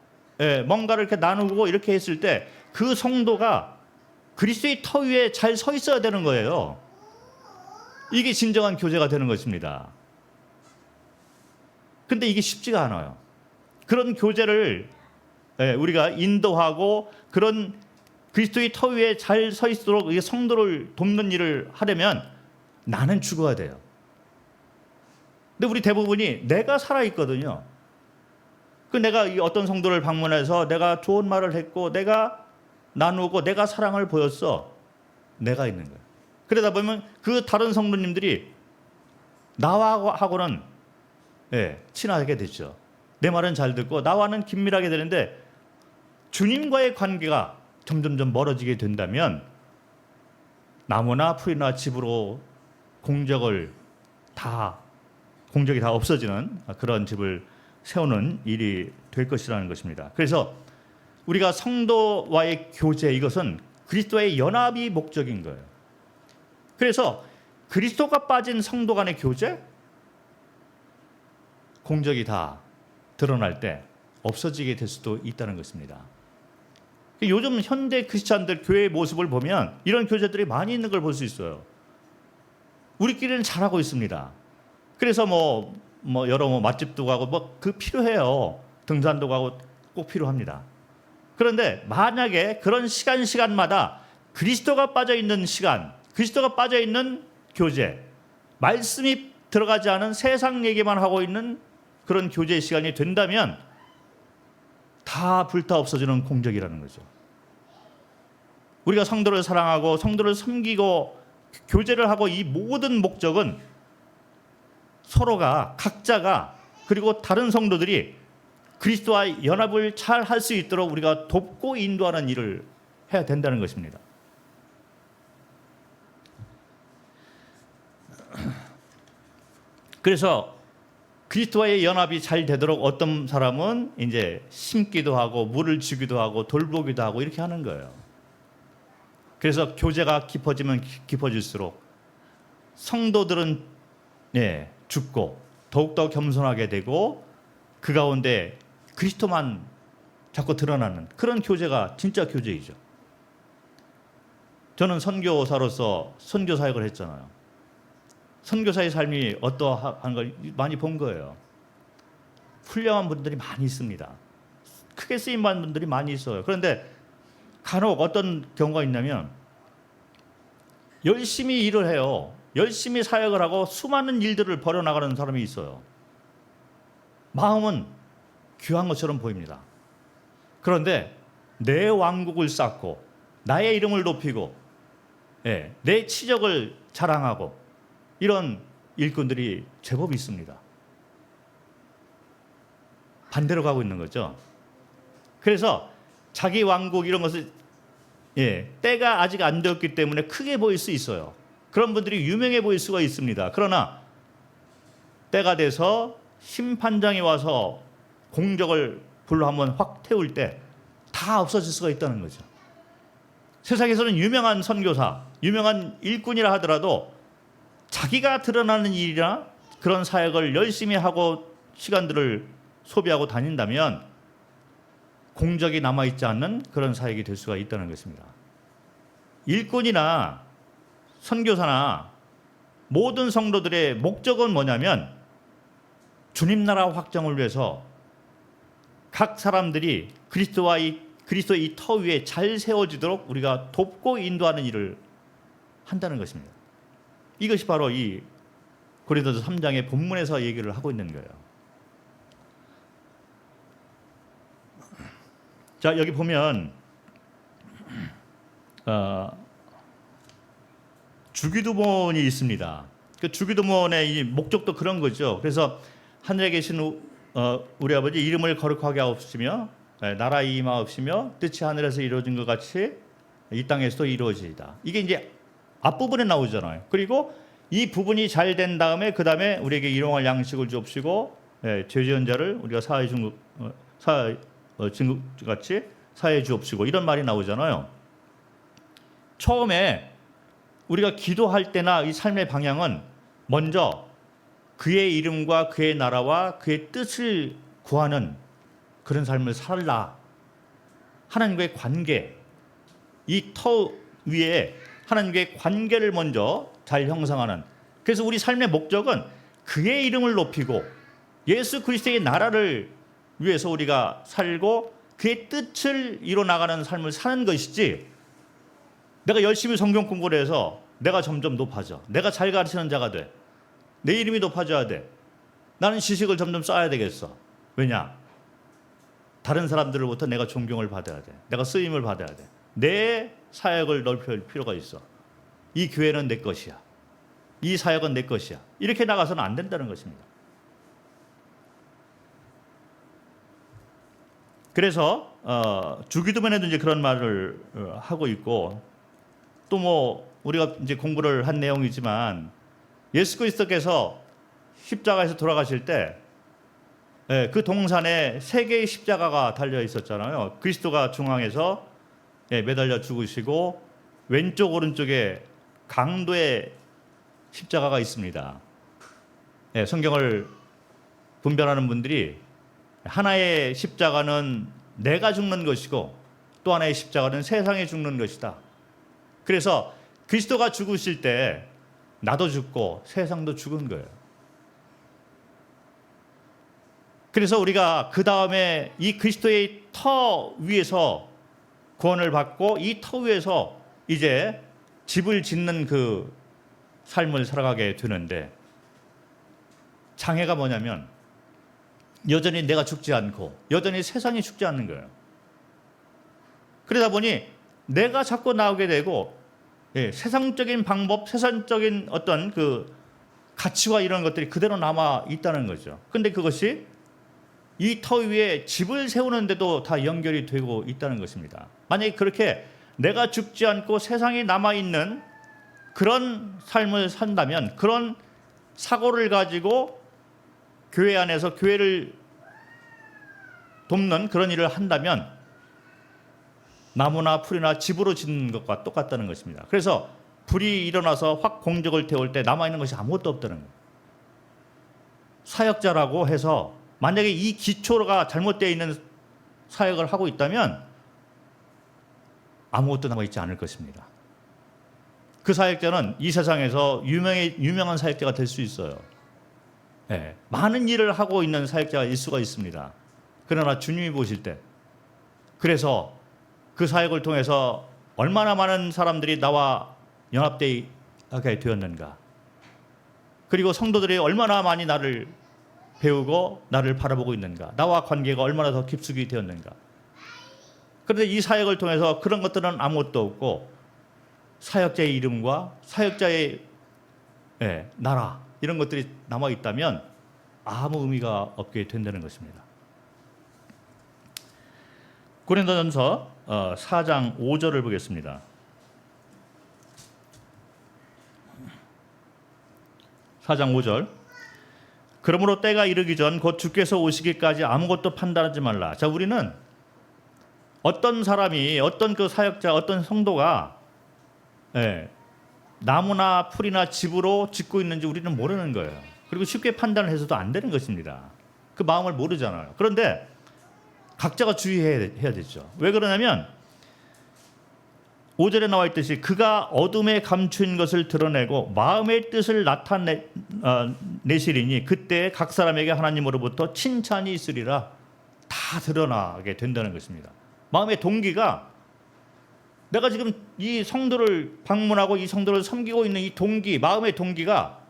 뭔가를 이렇게 나누고 이렇게 했을 때 그 성도가 그리스도의 터 위에 잘 서 있어야 되는 거예요. 이게 진정한 교제가 되는 것입니다. 근데 이게 쉽지가 않아요. 그런 교제를 우리가 인도하고 그런 그리스도의 터 위에 잘 서 있도록 성도를 돕는 일을 하려면 나는 죽어야 돼요. 근데 우리 대부분이 내가 살아있거든요. 내가 어떤 성도를 방문해서 내가 좋은 말을 했고 내가 나누고 내가 사랑을 보였어. 내가 있는 거예요. 그러다 보면 그 다른 성도님들이 나하고는 친하게 되죠. 내 말은 잘 듣고 나와는 긴밀하게 되는데 주님과의 관계가 점점점 멀어지게 된다면 나무나 풀이나 집으로 공적이 다 없어지는 그런 집을 세우는 일이 될 것이라는 것입니다. 그래서 우리가 성도와의 교제, 이것은 그리스도의 연합이 목적인 거예요. 그래서 그리스도가 빠진 성도 간의 교제, 공적이 다 드러날 때 없어지게 될 수도 있다는 것입니다. 요즘 현대 크리스찬들 교회의 모습을 보면 이런 교제들이 많이 있는 걸 볼 수 있어요. 우리끼리는 잘하고 있습니다. 그래서 여러 맛집도 가고 그 필요해요. 등산도 가고 꼭 필요합니다. 그런데 만약에 그런 시간마다 그리스도가 빠져 있는 시간, 그리스도가 빠져 있는 교제, 말씀이 들어가지 않은 세상 얘기만 하고 있는 그런 교제 시간이 된다면 다 불타 없어지는 공적이라는 거죠. 우리가 성도를 사랑하고 성도를 섬기고 교제를 하고, 이 모든 목적은 서로가, 각자가, 그리고 다른 성도들이 그리스도와 연합을 잘 할 수 있도록 우리가 돕고 인도하는 일을 해야 된다는 것입니다. 그래서 그리스도와의 연합이 잘 되도록 어떤 사람은 이제 심기도 하고 물을 주기도 하고 돌보기도 하고 이렇게 하는 거예요. 그래서 교제가 깊어지면 깊어질수록 성도들은 죽고 더욱더 겸손하게 되고 그 가운데 그리스도만 자꾸 드러나는 그런 교제가 진짜 교제이죠. 저는 선교사로서 선교 사역을 했잖아요. 선교사의 삶이 어떠한 걸 많이 본 거예요. 훌륭한 분들이 많이 있습니다. 크게 쓰임받은 분들이 많이 있어요. 그런데 간혹 어떤 경우가 있냐면 열심히 일을 해요. 열심히 사역을 하고 수많은 일들을 벌여나가는 사람이 있어요. 마음은 귀한 것처럼 보입니다. 그런데 내 왕국을 쌓고 나의 이름을 높이고 내 치적을 자랑하고 이런 일꾼들이 제법 있습니다. 반대로 가고 있는 거죠. 그래서 자기 왕국 이런 것을 때가 아직 안 되었기 때문에 크게 보일 수 있어요. 그런 분들이 유명해 보일 수가 있습니다. 그러나 때가 돼서 심판장이 와서 공적을 불로 한번 확 태울 때 다 없어질 수가 있다는 거죠. 세상에서는 유명한 선교사, 유명한 일꾼이라 하더라도 자기가 드러나는 일이나 그런 사역을 열심히 하고 시간들을 소비하고 다닌다면 공적이 남아있지 않는 그런 사역이 될 수가 있다는 것입니다. 일꾼이나 선교사나 모든 성도들의 목적은 뭐냐면 주님 나라 확장을 위해서 각 사람들이 그리스도의 이 터 위에 잘 세워지도록 우리가 돕고 인도하는 일을 한다는 것입니다. 이것이 바로 이 고린도서 3장의 본문에서 얘기를 하고 있는 거예요. 자, 여기 보면 주기도문이 있습니다. 그 주기도문의 이 목적도 그런 거죠. 그래서 하늘에 계신 우리 아버지 이름을 거룩하게 하옵시며 나라 임하옵시며 뜻이 하늘에서 이루어진 것 같이 이 땅에서도 이루어지이다. 이게 이제 앞부분에 나오잖아요. 그리고 이 부분이 잘 된 다음에 그 다음에 우리에게 일용할 양식을 주옵시고 죄 지은 자를 우리가 사하여 준 것 같이 사하여 주옵시고 이런 말이 나오잖아요. 처음에 우리가 기도할 때나 이 삶의 방향은 먼저 그의 이름과 그의 나라와 그의 뜻을 구하는 그런 삶을 살라. 하나님과의 관계, 이 터 위에 하나님과의 관계를 먼저 잘 형성하는. 그래서 우리 삶의 목적은 그의 이름을 높이고 예수 그리스도의 나라를 위해서 우리가 살고 그의 뜻을 이뤄나가는 삶을 사는 것이지, 내가 열심히 성경 공부를 해서 내가 점점 높아져, 내가 잘 가르치는 자가 돼, 내 이름이 높아져야 돼, 나는 지식을 점점 쌓아야 되겠어. 왜냐? 다른 사람들로부터 내가 존경을 받아야 돼, 내가 쓰임을 받아야 돼, 내 사역을 넓힐 필요가 있어. 이 교회는 내 것이야, 이 사역은 내 것이야. 이렇게 나가서는 안 된다는 것입니다. 그래서 주기도문에도 이제 그런 말을 하고 있고, 또 우리가 이제 공부를 한 내용이지만 예수 그리스도께서 십자가에서 돌아가실 때 예, 그 동산에 세 개의 십자가가 달려 있었잖아요. 그리스도가 중앙에서 매달려 죽으시고 왼쪽 오른쪽에 강도의 십자가가 있습니다. 성경을 분별하는 분들이 하나의 십자가는 내가 죽는 것이고 또 하나의 십자가는 세상에 죽는 것이다. 그래서 그리스도가 죽으실 때 나도 죽고 세상도 죽은 거예요. 그래서 우리가 그 다음에 이 그리스도의 터 위에서 구원을 받고 이 터 위에서 이제 집을 짓는 그 삶을 살아가게 되는데, 장애가 뭐냐면 여전히 내가 죽지 않고 여전히 세상이 죽지 않는 거예요. 그러다 보니 내가 자꾸 나오게 되고 세상적인 방법, 세상적인 어떤 그 가치와 이런 것들이 그대로 남아 있다는 거죠. 근데 그것이 이 터 위에 집을 세우는데도 다 연결이 되고 있다는 것입니다. 만약에 그렇게 내가 죽지 않고 세상이 남아있는 그런 삶을 산다면, 그런 사고를 가지고 교회 안에서 교회를 돕는 그런 일을 한다면 나무나 풀이나 집으로 짓는 것과 똑같다는 것입니다. 그래서 불이 일어나서 확 공적을 태울 때 남아있는 것이 아무것도 없다는 거예요. 사역자라고 해서 만약에 이 기초가 잘못되어 있는 사역을 하고 있다면 아무것도 남아있지 않을 것입니다. 그 사역자는 이 세상에서 유명한 사역자가 될 수 있어요. 많은 일을 하고 있는 사역자일 수가 있습니다. 그러나 주님이 보실 때, 그래서 그 사역을 통해서 얼마나 많은 사람들이 나와 연합되게 되었는가, 그리고 성도들이 얼마나 많이 나를 배우고 나를 바라보고 있는가, 나와 관계가 얼마나 더 깊숙이 되었는가. 그런데 이 사역을 통해서 그런 것들은 아무것도 없고 사역자의 이름과 사역자의 나라, 이런 것들이 남아있다면 아무 의미가 없게 된다는 것입니다. 고린도전서 4장 5절을 보겠습니다. 4장 5절. 그러므로 때가 이르기 전 곧 주께서 오시기까지 아무것도 판단하지 말라. 자, 우리는 어떤 사람이, 어떤 그 사역자, 어떤 성도가 나무나 풀이나 집으로 짓고 있는지 우리는 모르는 거예요. 그리고 쉽게 판단을 해서도 안 되는 것입니다. 그 마음을 모르잖아요. 그런데 각자가 주의해야 되죠. 왜 그러냐면 5절에 나와 있듯이 그가 어둠에 감춘 것을 드러내고 마음의 뜻을 나타내시리니 그때 각 사람에게 하나님으로부터 칭찬이 있으리라. 다 드러나게 된다는 것입니다. 마음의 동기가, 내가 지금 이 성도를 방문하고 이 성도를 섬기고 있는 이 동기, 마음의 동기가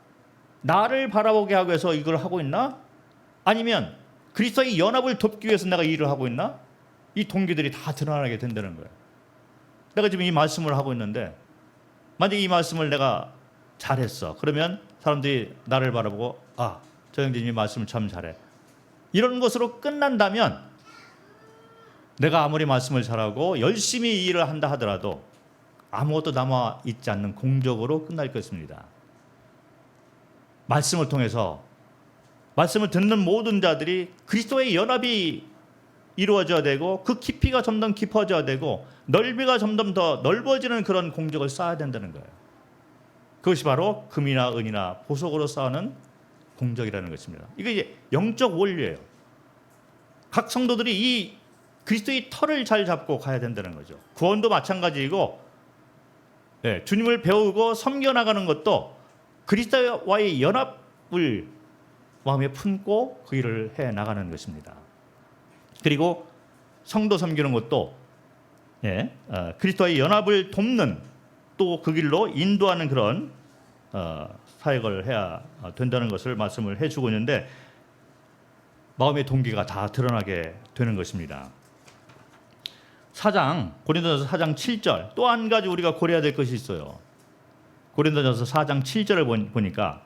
나를 바라보게 하기 위해서 이걸 하고 있나? 아니면 그리스도의 연합을 돕기 위해서 내가 이 일을 하고 있나? 이 동기들이 다 드러나게 된다는 거예요. 내가 지금 이 말씀을 하고 있는데 만약에 이 말씀을 내가 잘했어, 그러면 사람들이 나를 바라보고 저 형제님이 말씀을 참 잘해, 이런 것으로 끝난다면 내가 아무리 말씀을 잘하고 열심히 이 일을 한다 하더라도 아무것도 남아있지 않는 공적으로 끝날 것입니다. 말씀을 통해서 말씀을 듣는 모든 자들이 그리스도의 연합이 이루어져야 되고 그 깊이가 점점 깊어져야 되고 넓이가 점점 더 넓어지는 그런 공적을 쌓아야 된다는 거예요. 그것이 바로 금이나 은이나 보석으로 쌓는 공적이라는 것입니다. 이게 이제 영적 원리예요. 각 성도들이 이 그리스도의 터를 잘 잡고 가야 된다는 거죠. 구원도 마찬가지이고 주님을 배우고 섬겨나가는 것도 그리스도와의 연합을 마음에 품고 그 일을 해나가는 것입니다. 그리고 성도 섬기는 것도 그리스도와의 연합을 돕는, 또 그 길로 인도하는 그런 사역을 해야 된다는 것을 말씀을 해주고 있는데 마음의 동기가 다 드러나게 되는 것입니다. 고린도전서 4장 7절, 또 한 가지 우리가 고려해야 될 것이 있어요. 고린도전서 4장 7절을 보니까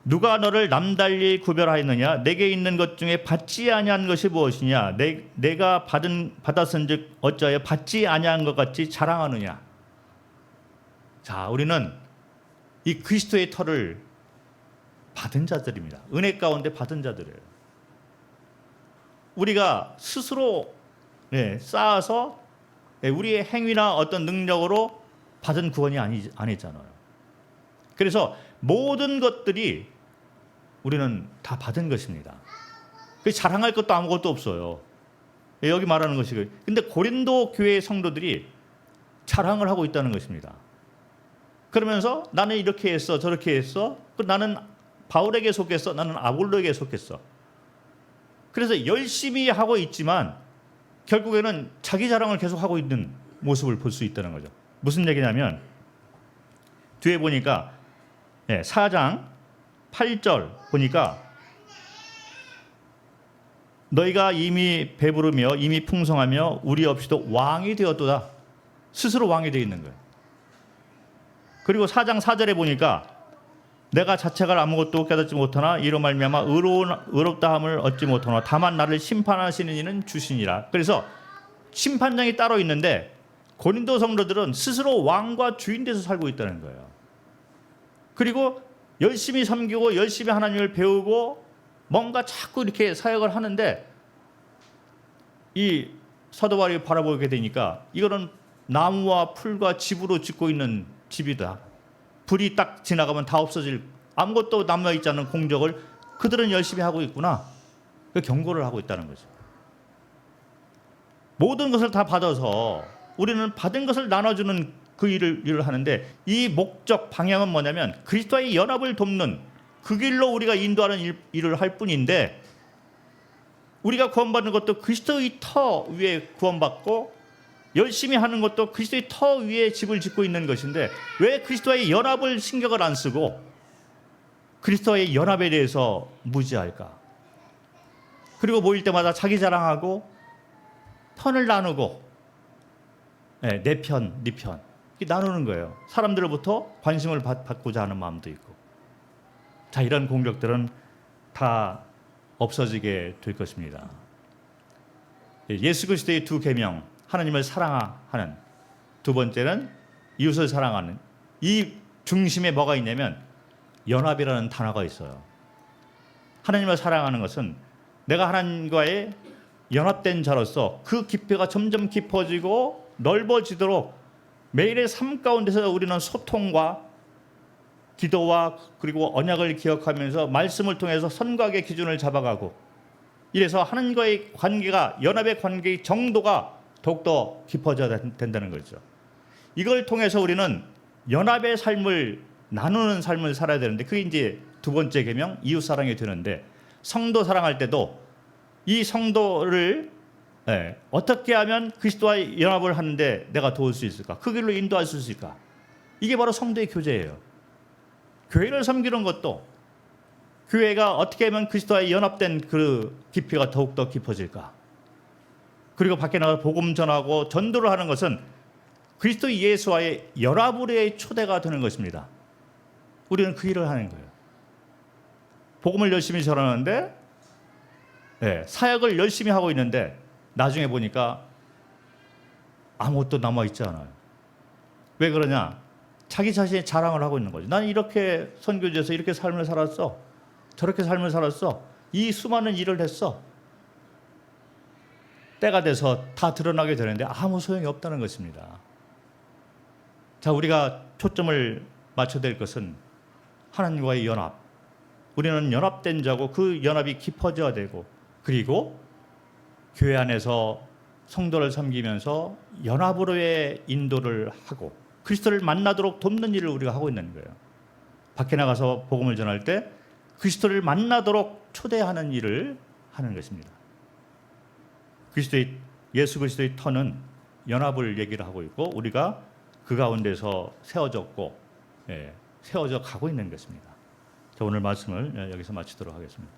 누가 너를 남달리 구별하였느냐? 내게 있는 것 중에 받지 아니한 것이 무엇이냐? 내가 받았은즉 어찌하여 받지 아니한 것 같이 자랑하느냐? 자, 우리는 이 그리스도의 터를 받은 자들입니다. 은혜 가운데 받은 자들이에요. 우리가 스스로 쌓아서 우리의 행위나 어떤 능력으로 받은 구원이 아니잖아요. 그래서 모든 것들이 우리는 다 받은 것입니다. 자랑할 것도 아무것도 없어요. 여기 말하는 것이고요. 근데 고린도 교회의 성도들이 자랑을 하고 있다는 것입니다. 그러면서 나는 이렇게 했어, 저렇게 했어. 나는 바울에게 속했어, 나는 아볼로에게 속했어. 그래서 열심히 하고 있지만 결국에는 자기 자랑을 계속하고 있는 모습을 볼 수 있다는 거죠. 무슨 얘기냐면 뒤에 보니까 4장 8절 보니까 너희가 이미 배부르며 이미 풍성하며 우리 없이도 왕이 되었도다. 스스로 왕이 되어 있는 거예요. 그리고 4장 4절에 보니까 내가 자책할 아무것도 깨닫지 못하나 이로 말미암아 의롭다함을 얻지 못하나 다만 나를 심판하시는 이는 주시니라. 그래서 심판장이 따로 있는데 고린도 성도들은 스스로 왕과 주인 돼서 살고 있다는 거예요. 그리고 열심히 섬기고 열심히 하나님을 배우고 뭔가 자꾸 이렇게 사역을 하는데 이 사도 바울이 바라보게 되니까 이거는 나무와 풀과 집으로 짓고 있는 집이다. 불이 딱 지나가면 다 없어질 아무것도 남아있지 않은 공적을 그들은 열심히 하고 있구나. 경고를 하고 있다는 거죠. 모든 것을 다 받아서 우리는 받은 것을 나눠주는 그 일을 하는데 이 목적 방향은 뭐냐면 그리스도와의 연합을 돕는 그 길로 우리가 인도하는 일을 할 뿐인데 우리가 구원받는 것도 그리스도의 터 위에 구원받고 열심히 하는 것도 그리스도의 터 위에 집을 짓고 있는 것인데 왜 그리스도와의 연합을 신경을 안 쓰고 그리스도와의 연합에 대해서 무지할까? 그리고 모일 때마다 자기 자랑하고 편을 나누고 내 편, 네 편 이렇게 나누는 거예요. 사람들로부터 관심을 받고자 하는 마음도 있고 자 이런 공격들은 다 없어지게 될 것입니다. 예수 그리스도의 두 계명 하나님을 사랑하는 두 번째는 이웃을 사랑하는 이 중심에 뭐가 있냐면 연합이라는 단어가 있어요. 하나님을 사랑하는 것은 내가 하나님과의 연합된 자로서 그 깊이가 점점 깊어지고 넓어지도록 매일의 삶 가운데서 우리는 소통과 기도와 그리고 언약을 기억하면서 말씀을 통해서 선각의 기준을 잡아가고 이래서 하나님과의 관계가 연합의 관계의 정도가 더욱더 깊어져야 된다는 거죠. 이걸 통해서 우리는 연합의 삶을 나누는 삶을 살아야 되는데 그게 이제 두 번째 계명 이웃 사랑이 되는데 성도 사랑할 때도 이 성도를 어떻게 하면 그리스도와 연합을 하는데 내가 도울 수 있을까? 그 길로 인도할 수 있을까? 이게 바로 성도의 교제예요. 교회를 섬기는 것도 교회가 어떻게 하면 그리스도와 연합된 그 깊이가 더욱더 깊어질까? 그리고 밖에 나가서 복음 전하고 전도를 하는 것은 그리스도 예수와의 연합으로의 초대가 되는 것입니다. 우리는 그 일을 하는 거예요. 복음을 열심히 전하는데 사역을 열심히 하고 있는데 나중에 보니까 아무것도 남아있지 않아요. 왜 그러냐? 자기 자신의 자랑을 하고 있는 거죠. 나는 이렇게 선교지에서 이렇게 삶을 살았어. 저렇게 삶을 살았어. 이 수많은 일을 했어. 때가 돼서 다 드러나게 되는데 아무 소용이 없다는 것입니다. 자, 우리가 초점을 맞춰야 될 것은 하나님과의 연합. 우리는 연합된 자고 그 연합이 깊어져야 되고 그리고 교회 안에서 성도를 섬기면서 연합으로의 인도를 하고 그리스도를 만나도록 돕는 일을 우리가 하고 있는 거예요. 밖에 나가서 복음을 전할 때 그리스도를 만나도록 초대하는 일을 하는 것입니다. 예수 그리스도의 터는 연합을 얘기를 하고 있고 우리가 그 가운데서 세워졌고 세워져 가고 있는 것입니다. 자, 오늘 말씀을 여기서 마치도록 하겠습니다.